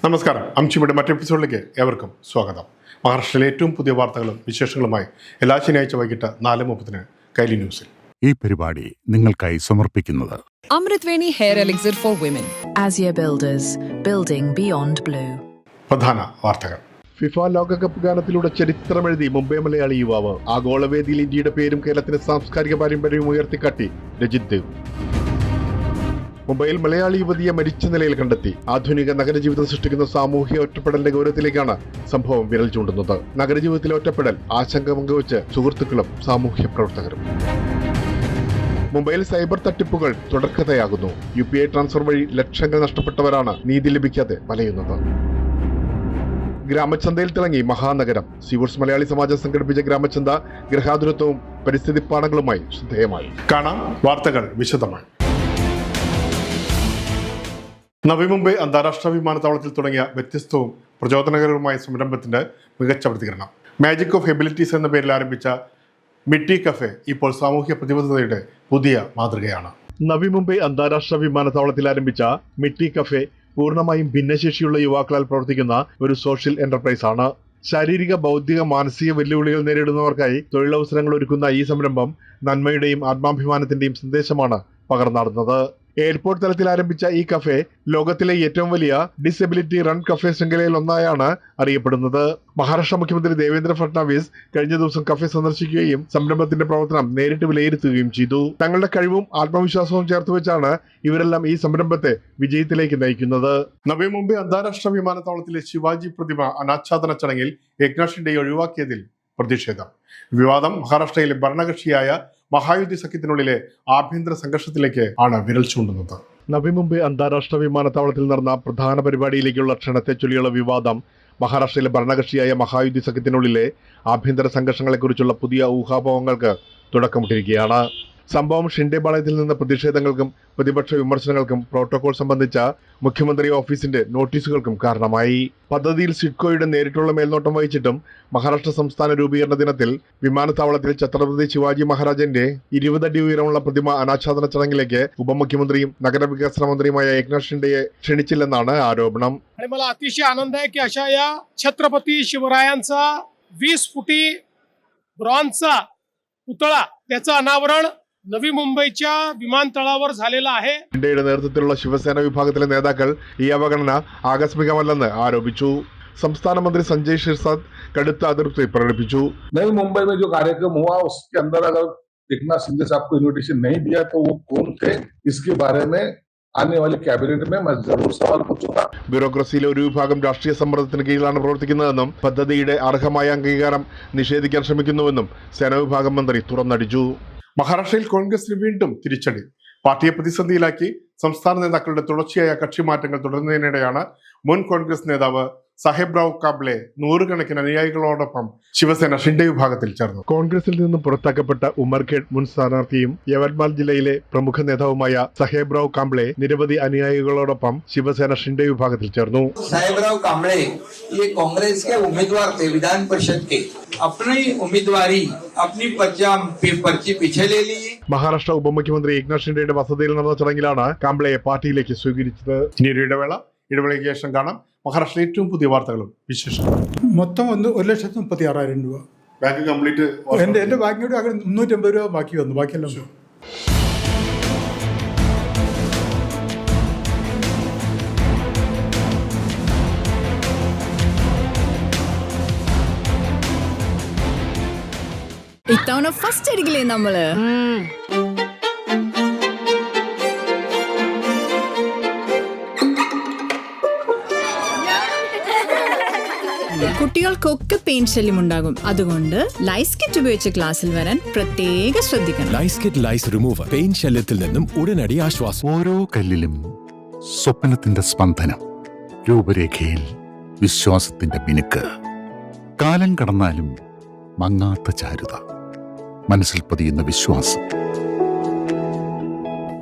നമസ്കാരം. അംശിയുടെ മറ്റു എപ്പിസോഡിലേക്ക് ഏവർക്കും സ്വാഗതം. മഹാരാഷ്ട്രയിലെ ഏറ്റവും പുതിയ വാർത്തകളും വിശേഷങ്ങളുമായി എല്ലാ ശനിയാഴ്ച വൈകിട്ട് 4:30 കൈലി ന്യൂസിൽ. ഈ പരിപാടി നിങ്ങൾക്കായി സമർപ്പിക്കുന്നത് Amrutveni hair elixir for women. Azure Builders, building beyond blue. പ്രധാന വാർത്തകൾ. ഫിഫ ലോകകപ്പ് ഗാനത്തിലൂടെ ചരിത്രമെഴുതി മുംബൈ മലയാളി യുവാവ്. ആഗോളവേദിയിൽ ഇന്ത്യയുടെ പേരും കേരളത്തിന്റെ സാംസ്കാരിക പാരമ്പര്യവും ഉയർത്തിക്കാട്ടി രജിത് ദേവ്. മുംബൈയിൽ മലയാളി യുവതിയെ മരിച്ച നിലയിൽ കണ്ടെത്തി. ആധുനിക നഗരജീവിതം സൃഷ്ടിക്കുന്ന സാമൂഹ്യ ഒറ്റപ്പെടലിന്റെ ഗൗരവത്തിലേക്കാണ് സംഭവം വിരൽ ചൂണ്ടുന്നത്. നഗരജീവിതത്തിലെ ഒറ്റപ്പെടൽ ആശങ്ക പങ്കുവച്ച് സുഹൃത്തുക്കളും സാമൂഹ്യ പ്രവർത്തകരും. മുംബൈയിൽ സൈബർ തട്ടിപ്പുകൾ തുടർക്കഥയാകുന്നു. UPI ട്രാൻസ്ഫർ വഴി ലക്ഷങ്ങൾ നഷ്ടപ്പെട്ടവരാണ് നീതി ലഭിക്കാതെ വലയുന്നത്. ഗ്രാമചന്തയിൽ തിളങ്ങി മഹാനഗരം. സീവൂർസ് മലയാളി സമാജം സംഘടിപ്പിച്ച ഗ്രാമചന്ത ഗൃഹാതുരത്വവും പരിസ്ഥിതി പാഠങ്ങളുമായി ശ്രദ്ധേയമായി. കാണാം വാർത്തകൾ വിശദമായി. നവി മുംബൈ അന്താരാഷ്ട്ര വിമാനത്താവളത്തിൽ തുടങ്ങിയ വ്യത്യസ്തവും പ്രചോദനകരവുമായ സംരംഭത്തിന്റെ മികച്ച പ്രതികരണം. മാജിക് ഓഫ് എബിലിറ്റീസ് എന്ന പേരിൽ ആരംഭിച്ച മിട്ടി കഫേ ഇപ്പോൾ സാമൂഹ്യ പ്രതിബദ്ധതയുടെ പുതിയ മാതൃകയാണ്. നവി മുംബൈ അന്താരാഷ്ട്ര വിമാനത്താവളത്തിൽ ആരംഭിച്ച മിട്ടി കഫേ പൂർണ്ണമായും ഭിന്നശേഷിയുള്ള യുവാക്കളാൽ പ്രവർത്തിക്കുന്ന ഒരു സോഷ്യൽ എന്റർപ്രൈസ് ആണ്. ശാരീരിക, ബൗദ്ധിക, മാനസിക വെല്ലുവിളികൾ നേരിടുന്നവർക്കായി തൊഴിലവസരങ്ങൾ ഒരുക്കുന്ന ഈ സംരംഭം നന്മയുടെയും ആത്മാഭിമാനത്തിന്റെയും സന്ദേശമാണ് പകർന്നാടുന്നത്. എയർപോർട്ട് തലത്തിൽ ആരംഭിച്ച ഈ കഫേ ലോകത്തിലെ ഏറ്റവും വലിയ ഡിസബിലിറ്റി റൺ കഫേ ശൃംഖലയിൽ ഒന്നായാണ് അറിയപ്പെടുന്നത്. മഹാരാഷ്ട്ര മുഖ്യമന്ത്രി ദേവേന്ദ്ര ഫട്നാവിസ് കഴിഞ്ഞ ദിവസം കഫേ സന്ദർശിക്കുകയും സംരംഭത്തിന്റെ പ്രവർത്തനം നേരിട്ട് വിലയിരുത്തുകയും ചെയ്തു. തങ്ങളുടെ കഴിവും ആത്മവിശ്വാസവും ചേർത്തുവെച്ചാണ് ഇവരെല്ലാം ഈ സംരംഭത്തെ വിജയത്തിലേക്ക് നയിക്കുന്നത്. നവി മുംബൈ അന്താരാഷ്ട്ര വിമാനത്താവളത്തിലെ ശിവാജി പ്രതിമ അനാച്ഛാദന ചടങ്ങിൽ ഏക്നാഥ് ഷിൻഡെ ഒഴിവാക്കിയതിൽ പ്രതിഷേധം. വിവാദം മഹാരാഷ്ട്രയിലെ ഭരണകക്ഷിയായ മഹായുതി സഖ്യത്തിനുള്ളിലെ ആഭ്യന്തര സംഘർഷത്തിലേക്ക് ആണ് വിരൽ ചൂണ്ടുന്നത്. നവി മുംബൈ അന്താരാഷ്ട്ര വിമാനത്താവളത്തിൽ നടന്ന പ്രധാന പരിപാടിയിലേക്കുള്ള ക്ഷണത്തെ ചൊല്ലിയുള്ള വിവാദം മഹാരാഷ്ട്രയിലെ ഭരണകക്ഷിയായ മഹായുതി സഖ്യത്തിനുള്ളിലെ ആഭ്യന്തര സംഘർഷങ്ങളെക്കുറിച്ചുള്ള പുതിയ ഊഹാപോഹങ്ങൾക്ക് തുടക്കമിട്ടിരിക്കുകയാണ്. സംഭവം ഷിൻഡെ പാളയത്തിൽ നിന്ന് പ്രതിഷേധങ്ങൾക്കും പ്രതിപക്ഷ വിമർശനങ്ങൾക്കും പ്രോട്ടോകോൾ സംബന്ധിച്ച മുഖ്യമന്ത്രി ഓഫീസിന്റെ നോട്ടീസുകൾക്കും കാരണമായി. പദ്ധതിയിൽ സിഡ്കോയുടെ നേരിട്ടുള്ള മേൽനോട്ടം വഹിച്ചിട്ടും മഹാരാഷ്ട്ര സംസ്ഥാന രൂപീകരണ ദിനത്തിൽ വിമാനത്താവളത്തിൽ ഛത്രപതി ശിവാജി മഹാരാജന്റെ 20 അടി ഉയരമുള്ള പ്രതിമ അനാച്ഛാദന ചടങ്ങിലേക്ക് ഉപമുഖ്യമന്ത്രിയും നഗരവികസന മന്ത്രിയുമായ ഏക്നാഥ് ഷിൻഡെയെ ക്ഷണിച്ചില്ലെന്നാണ് ആരോപണം. मला अतिशय आनंद आहे की अशा या छत्रपती शिवरायांचा 20 फुटी ब्रॉन्झचा पुतळा त्याचं अनावरण നവി മുംബൈच्या വിമാനത്തളാवर झालेला आहे. ഇന്ത്യയുടെ നേതൃത്വത്തിലുള്ള ശിവസേന വിഭാഗത്തിലെ നേതാക്കൾ ഈ അവഗണന ആകസ്മികമല്ലെന്ന് ആരോപിച്ചു. സംസ്ഥാന മന്ത്രി സഞ്ജയ് ഷിർസാദ് കടുത്ത അതൃപ്തി പ്രകടിപ്പിച്ചു. नवी मुंबई में जो कार्यक्रम हुआ उसके अंदर अगर एकनाथ शिंदे साहब को इन्विटेशन नहीं दिया तो वो कौन थे, इसके बारे में आने वाली कैबिनेट में मैं जरूर सवाल पूछूंगा. ബ്യൂറോക്രസിയിലെ ഒരു വിഭാഗം രാഷ്ട്രീയ സമ്മർദ്ദത്തിന് കീഴിലാണ് പ്രവർത്തിക്കുന്നതെന്നും പദ്ധതിയുടെ അർഹമായ അംഗീകാരം നിഷേധിക്കാൻ ശ്രമിക്കുന്നുവെന്നും സേനാ വിഭാഗം മന്ത്രി തുറന്നടിച്ചു. മഹാരാഷ്ട്രയിൽ കോൺഗ്രസിന് വീണ്ടും തിരിച്ചടി. പാർട്ടിയെ പ്രതിസന്ധിയിലാക്കി സംസ്ഥാന നേതാക്കളുടെ തുടർച്ചയായ കക്ഷിമാറ്റങ്ങൾ തുടരുന്നതിനിടെയാണ് മുൻ കോൺഗ്രസ് നേതാവ് സാഹേബ് റാവു കാംബ്ലെ നൂറുകണക്കിന് അനുയായികളോടൊപ്പം ശിവസേന ഷിൻഡെ വിഭാഗത്തിൽ ചേർന്നു. കോൺഗ്രസിൽ നിന്നും പുറത്താക്കപ്പെട്ട ഉമർഖേഡ് മുൻ സ്ഥാനാർത്ഥിയും യവത്മാൽ ജില്ലയിലെ പ്രമുഖ നേതാവുമായ സാഹേബ് റാവു കാംബ്ലെ നിരവധി അനുയായികളോടൊപ്പം ശിവസേന ഷിൻഡെ വിഭാഗത്തിൽ ചേർന്നു. साहेब राव कांबळे ये कांग्रेस के उम्मीदवार थे विधान परिषद के. अपनी उम्मीदवारी अपनी पर्ची पीछे ले ली. മഹാരാഷ്ട്ര ഉപമുഖ്യമന്ത്രി ഏക്നാഥ് ഷിൻഡെയുടെ വസതിയിൽ നടന്ന ചടങ്ങിലാണ് കാംബ്ലെയെ പാർട്ടിയിലേക്ക് സ്വീകരിച്ചത്. ഇനി ഒരു ഇടവേളയ്ക്ക് ശേഷം കാണാം മഹാരാഷ്ട്രയിലെ ഏറ്റവും പുതിയ വാർത്തകളും വിശേഷങ്ങളും. മൊത്തം 1,36,000 രൂപ. ബാങ്ക് കംപ്ലീറ്റ് എൻ്റെ ബാങ്കിനോട് അങ്ങനെ 350 രൂപ ബാക്കി വന്നു. ബാക്കിയെല്ലാം ഇത്തവണ ഫസ്റ്റ് അടിക്കില്ലേ നമ്മള്? കുട്ടികൾക്കൊക്കെ പെയിൻ ശല്യം ഉണ്ടാകും. അതുകൊണ്ട് ലൈസ് കിറ്റ് ഉപയോഗിച്ച് ക്ലാസ്സിൽ വരാൻ പ്രത്യേക ശ്രദ്ധിക്കണം. ലൈസ് കിറ്റ് ലൈസ് റിമൂവർ പെയിൻ ശല്യത്തിൽ നിന്നും ഉടനടി ആശ്വാസം. ഓരോ കല്ലിലും സ്വപ്നത്തിന്റെ സ്പന്ദനം, രൂപരേഖയിൽ വിശ്വാസത്തിന്റെ മിനുക്ക്. കാലം കടന്നാലും മങ്ങാത്ത ചാരുത, മനസ്സിൽ പതിയുന്ന വിശ്വാസം.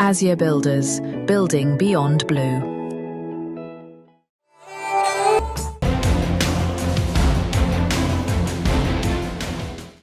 Azure Builders, building beyond blue.